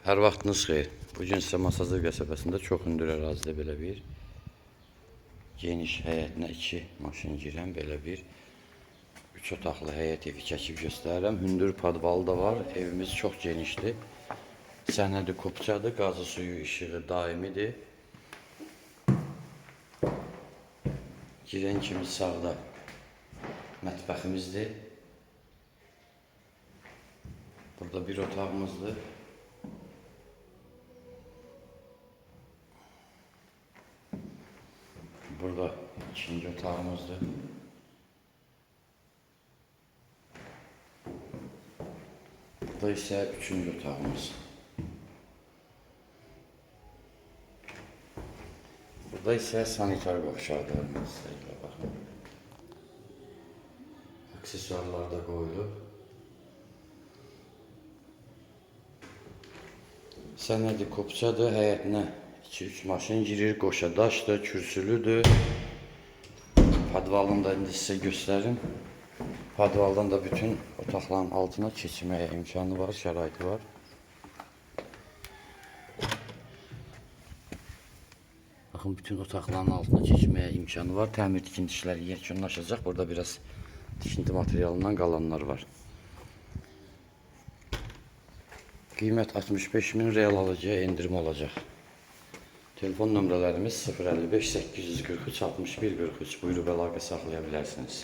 Hər vaxtınız xeyir. Bugün sizə Masazır qəsəbəsində çox hündür ərazidə belə bir geniş həyətinə 2 maşın girən belə bir 3 otaqlı həyət evi çəkib göstərirəm. Hündür podvalı da var. Evimiz çox genişdir. Sənədi kopçadır. Qazı suyu işığı daimidir. Girən kimi sağda mətbəximizdir. Burada bir otağımızdır. Burada ikinci otağımızdır. Burada ise üçüncü otağımız. Burada ise sanitar qovşaqlarımız. Baxın. Aksesuarlar da qoyulub. Sənədi kopçadır. Həyətinə 2-3 maşın girir. Qoşadaşdır, kürsülüdür. Podvalını da indi sizə göstərim. Podvaldan da bütün otaqların altına keçməyə imkanı var, şəraiti var. Baxın, bütün otaqların altına keçməyə imkanı var. Təmir tikinti işləri yekunlaşacaq. Burada biraz tikinti materialından qalanlar var. Qiymət 65.000, real alıcıya endirim olacaq. Telefon nömrələrimiz 055 843 61 43. Buyurub əlaqə saxlaya bilərsiniz.